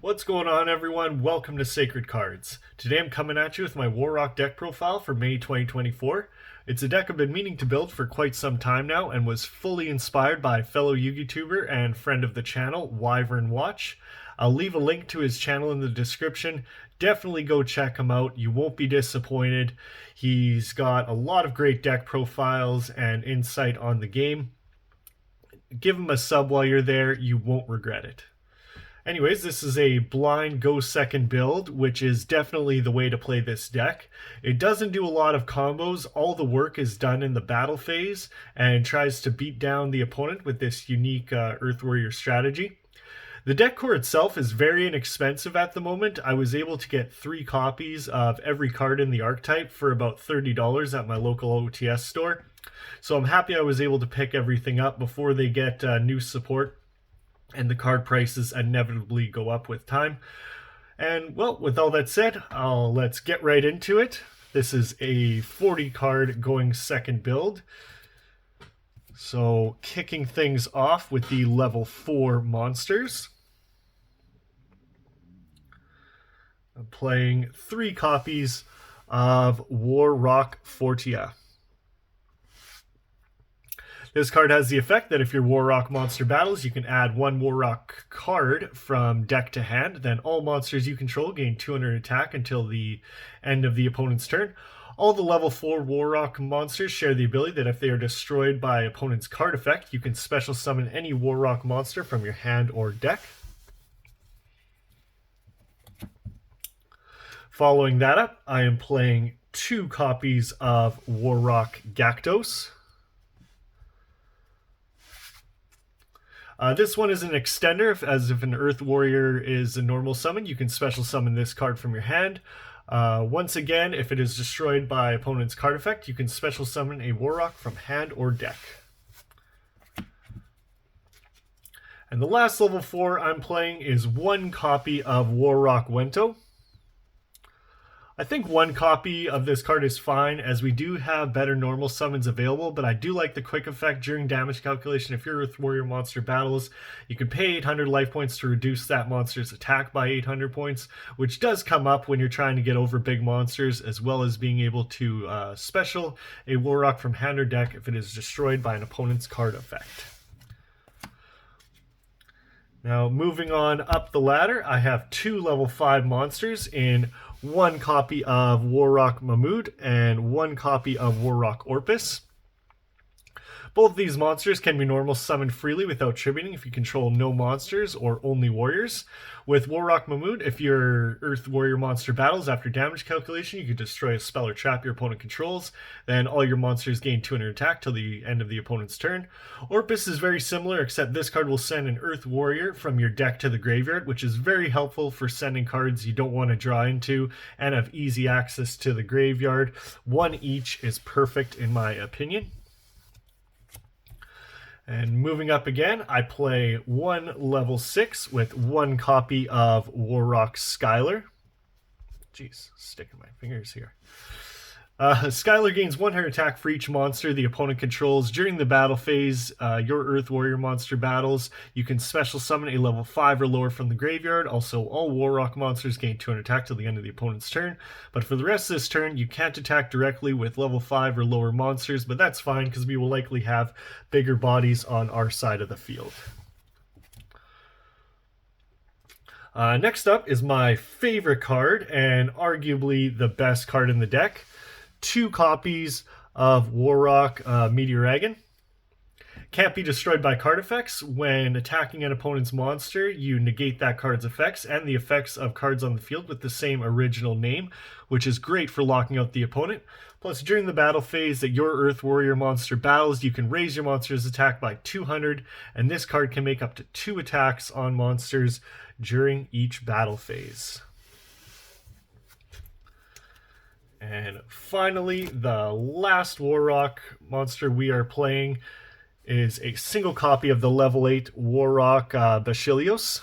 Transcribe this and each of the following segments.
What's going on, everyone? Welcome to Sacred Cards. Today I'm coming at you with my War Rock deck profile for May 2024. It's a deck I've been meaning to build for quite some time now and was fully inspired by fellow YouTuber and friend of the channel, Wyvern Watch. I'll leave a link to his channel in the description. Definitely go check him out. You won't be disappointed. He's got a lot of great deck profiles and insight on the game. Give him a sub while you're there. You won't regret it. Anyways, this is a blind go second build, which is definitely the way to play this deck. It doesn't do a lot of combos. All the work is done in the battle phase and tries to beat down the opponent with this unique Earth Warrior strategy. The deck core itself is very inexpensive at the moment. I was able to get 3 copies of every card in the archetype for about $30 at my local OTS store. So I'm happy I was able to pick everything up before they get new support and the card prices inevitably go up with time. And well, with all that said, let's get right into it. This is a 40 card going second build. So kicking things off with the level 4 monsters. I'm playing 3 copies of War Rock Fortia. This card has the effect that if your War Rock monster battles, you can add 1 War Rock card from deck to hand. Then all monsters you control gain 200 attack until the end of the opponent's turn. All the level 4 War Rock monsters share the ability that if they are destroyed by opponent's card effect, you can special summon any War Rock monster from your hand or deck. Following that up, I am playing 2 copies of War Rock Gactos. This one is an extender, as if an Earth Warrior is a normal summon, you can special summon this card from your hand. Once again, if it is destroyed by opponent's card effect, you can special summon a War Rock from hand or deck. And the last level 4 I'm playing is 1 copy of War Rock Wento. I think 1 copy of this card is fine, as we do have better normal summons available, but I do like the quick effect during damage calculation. If your Earth Warrior monster battles, you can pay 800 life points to reduce that monster's attack by 800 points, which does come up when you're trying to get over big monsters, as well as being able to special a War Rock from hand or deck if it is destroyed by an opponent's card effect. Now, moving on up the ladder, I have 2 level 5 monsters in 1 copy of War Rock Mahmood and 1 copy of War Rock Orpus. Both these monsters can be normal summoned freely without tributing if you control no monsters or only warriors. With War Rock Mahmood, if your Earth Warrior monster battles after damage calculation, you can destroy a spell or trap your opponent controls. Then all your monsters gain 200 attack till the end of the opponent's turn. Orpus is very similar, except this card will send an Earth Warrior from your deck to the graveyard, which is very helpful for sending cards you don't want to draw into and have easy access to the graveyard. 1 each is perfect in my opinion. And moving up again, I play 1 level 6 with 1 copy of War Rock Skylar. Jeez, sticking my fingers here. Skylar gains 100 attack for each monster the opponent controls. During the battle phase, your Earth Warrior monster battles, you can special summon a level 5 or lower from the graveyard. Also, all War Rock monsters gain 200 attack till the end of the opponent's turn. But for the rest of this turn, you can't attack directly with level 5 or lower monsters, but that's fine because we will likely have bigger bodies on our side of the field. Next up is my favorite card, and arguably the best card in the deck. 2 copies of War Rock Meteoragon. Can't be destroyed by card effects. When attacking an opponent's monster, you negate that card's effects and the effects of cards on the field with the same original name, which is great for locking out the opponent. Plus, during the battle phase that your Earth Warrior monster battles, you can raise your monster's attack by 200, and this card can make up to 2 attacks on monsters during each battle phase. And finally, the last War Rock monster we are playing is a single copy of the level 8 War Rock Basileos.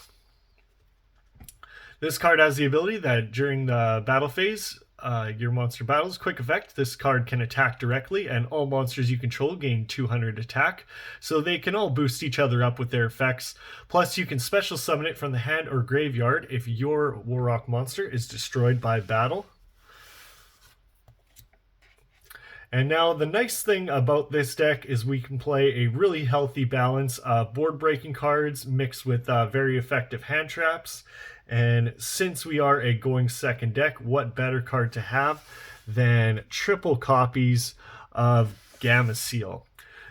This card has the ability that during the battle phase, your monster battles. Quick effect, this card can attack directly, and all monsters you control gain 200 attack, so they can all boost each other up with their effects. Plus, you can special summon it from the hand or graveyard if your Warrock monster is destroyed by battle. And now the nice thing about this deck is we can play a really healthy balance of board-breaking cards mixed with very effective hand traps. And since we are a going second deck, what better card to have than triple copies of Gamma Seal?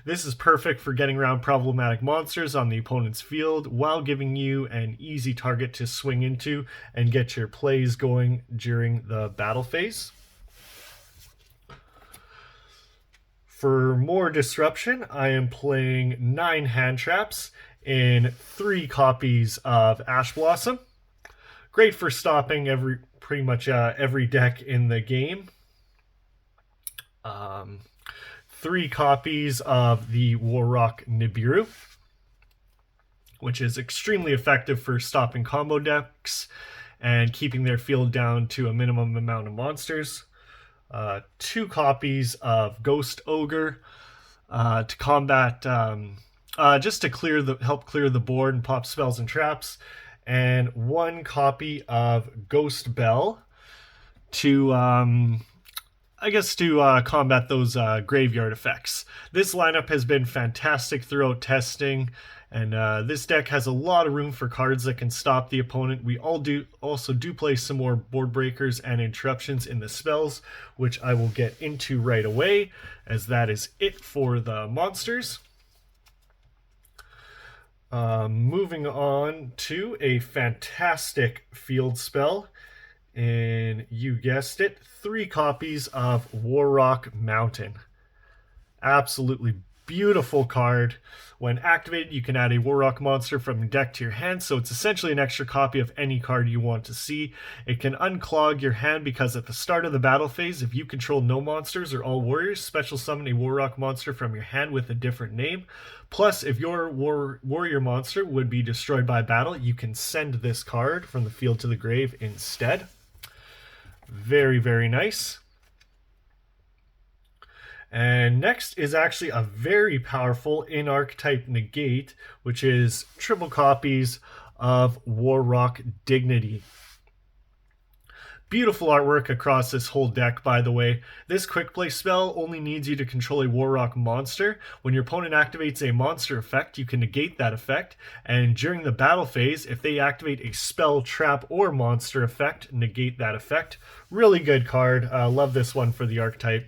This is perfect for getting around problematic monsters on the opponent's field while giving you an easy target to swing into and get your plays going during the battle phase. For more disruption, I am playing 9 hand traps in 3 copies of Ash Blossom. Great for stopping pretty much every deck in the game. 3 copies of the Warrock Nibiru, which is extremely effective for stopping combo decks and keeping their field down to a minimum amount of monsters. 2 copies of Ghost Ogre to combat, just to help clear the board and pop spells and traps, and 1 copy of Ghost Bell to, combat those graveyard effects. This lineup has been fantastic throughout testing, and this deck has a lot of room for cards that can stop the opponent. We also do play some more board breakers and interruptions in the spells, which I will get into right away, as that is it for the monsters. Moving on to a fantastic field spell, and you guessed it, 3 copies of Warrock Mountain. Absolutely beautiful card. When activated, you can add a Warrock monster from your deck to your hand, so it's essentially an extra copy of any card you want to see. It can unclog your hand because at the start of the battle phase, if you control no monsters or all warriors, special summon a Warrock monster from your hand with a different name. Plus, if your warrior monster would be destroyed by battle, you can send this card from the field to the grave instead. Very, very nice. And next is actually a very powerful in-archetype negate, which is triple copies of Warrock Dignity. Beautiful artwork across this whole deck, by the way. This quick play spell only needs you to control a Warrock monster. When your opponent activates a monster effect, you can negate that effect. And during the battle phase, if they activate a spell, trap, or monster effect, negate that effect. Really good card. Love this one for the archetype.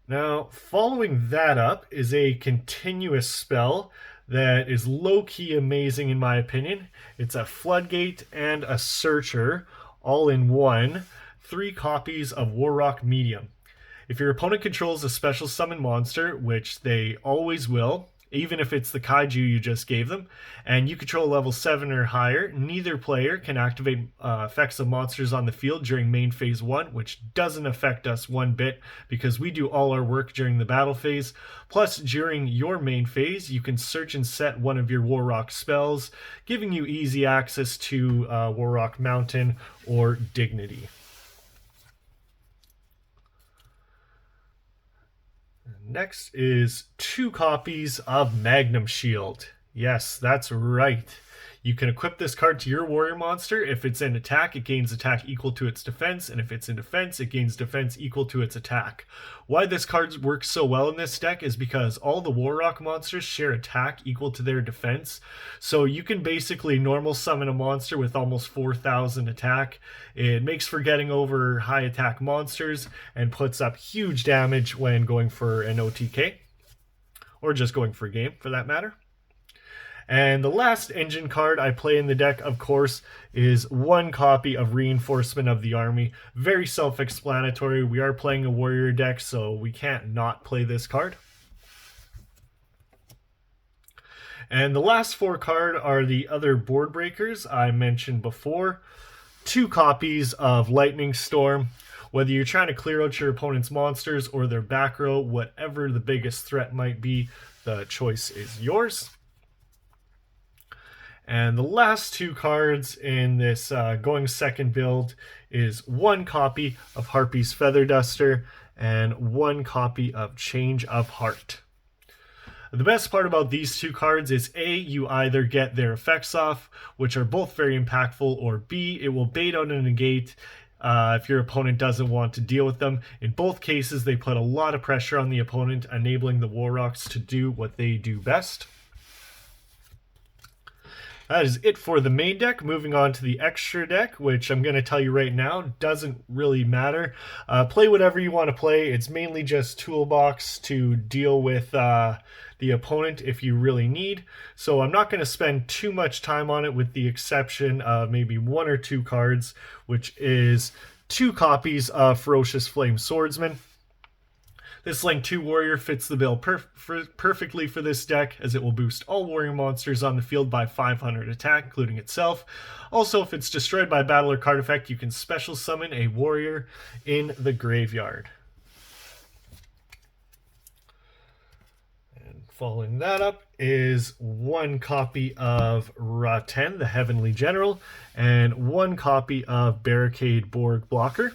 Now, following that up is a continuous spell that is low-key amazing in my opinion. It's a Floodgate and a Searcher, all in one. 3 copies of Warrock Medium. If your opponent controls a special summon monster, which they always will, even if it's the kaiju you just gave them, and you control level 7 or higher, neither player can activate effects of monsters on the field during main phase 1, which doesn't affect us one bit because we do all our work during the battle phase. Plus, during your main phase, you can search and set one of your Warrock spells, giving you easy access to Warrock Mountain or Dignity. Next is 2 copies of Magnum Shield. Yes, that's right. You can equip this card to your warrior monster. If it's in attack, it gains attack equal to its defense, and if it's in defense, it gains defense equal to its attack. Why this card works so well in this deck is because all the Warrock monsters share attack equal to their defense, so you can basically normal summon a monster with almost 4,000 attack. It makes for getting over high attack monsters and puts up huge damage when going for an OTK, or just going for a game for that matter. And the last engine card I play in the deck, of course, is 1 copy of Reinforcement of the Army. Very self-explanatory. We are playing a warrior deck, so we can't not play this card. And the last 4 cards are the other board breakers I mentioned before. 2 copies of Lightning Storm. Whether you're trying to clear out your opponent's monsters or their back row, whatever the biggest threat might be, the choice is yours. And the last two cards in this going second build is one copy of Harpy's Feather Duster and one copy of Change of Heart. The best part about these two cards is A, you either get their effects off, which are both very impactful, or B, it will bait out and negate if your opponent doesn't want to deal with them. In both cases, they put a lot of pressure on the opponent, enabling the Warrocks to do what they do best. That is it for the main deck. Moving on to the extra deck, which I'm going to tell you right now doesn't really matter. Play whatever you want to play. It's mainly just toolbox to deal with the opponent if you really need. So I'm not going to spend too much time on it, with the exception of maybe one or two cards, which is two copies of Ferocious Flame Swordsman. This Link 2 Warrior fits the bill perfectly for this deck, as it will boost all warrior monsters on the field by 500 attack, including itself. Also, if it's destroyed by battle or card effect, you can special summon a warrior in the graveyard. And following that up is one copy of Ra-10, the Heavenly General, and one copy of Barricade Borg Blocker.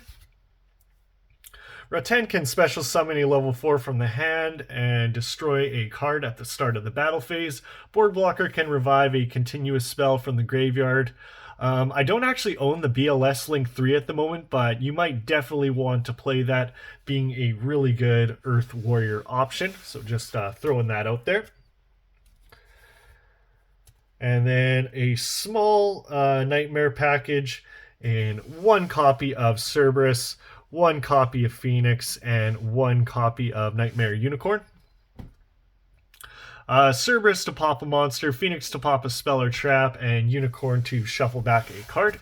Ra-10 can special summon a level 4 from the hand and destroy a card at the start of the battle phase. Borg Blocker can revive a continuous spell from the graveyard. I don't actually own the BLS Link 3 at the moment, but you might definitely want to play that, being a really good Earth Warrior option. So just throwing that out there. And then a small Nightmare package, and one copy of Cerberus, one copy of Phoenix, and one copy of Nightmare Unicorn. Cerberus to pop a monster, Phoenix to pop a spell or trap, and Unicorn to shuffle back a card.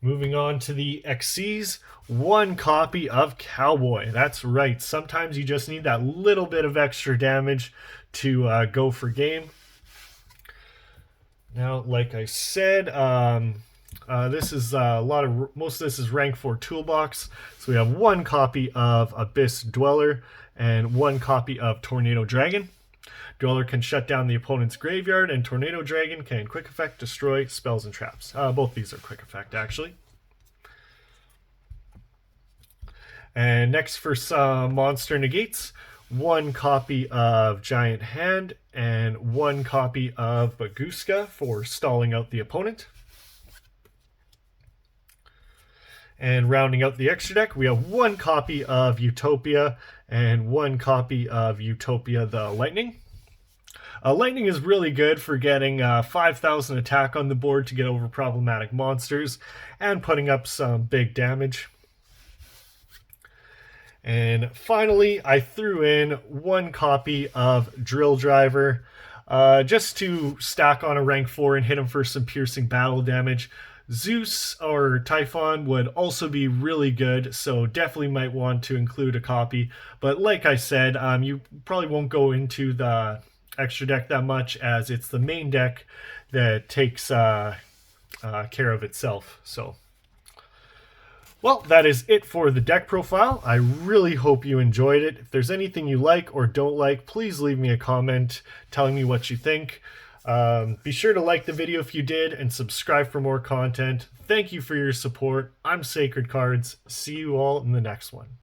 Moving on to the XCs, one copy of Cowboy. That's right, sometimes you just need that little bit of extra damage to go for game. Now, like I said, this is most of this is rank 4 toolbox. So we have one copy of Abyss Dweller and one copy of Tornado Dragon. Dweller can shut down the opponent's graveyard, and Tornado Dragon can quick effect destroy spells and traps. Both these are quick effect, actually. And next, for some monster negates, one copy of Giant Hand and one copy of Baguska for stalling out the opponent. And rounding out the extra deck, we have one copy of Utopia and one copy of Utopia the Lightning. Lightning is really good for getting 5,000 attack on the board to get over problematic monsters and putting up some big damage. And finally, I threw in one copy of Drill Driver just to stack on a rank 4 and hit him for some piercing battle damage. Zeus or Typhon would also be really good, so definitely might want to include a copy. But like I said, you probably won't go into the extra deck that much, as it's the main deck that takes care of itself. So, well, that is it for the deck profile. I really hope you enjoyed it. If there's anything you like or don't like, please leave me a comment telling me what you think. Be sure to like the video if you did, and subscribe for more content. Thank you for your support. I'm SacredCards. See you all in the next one.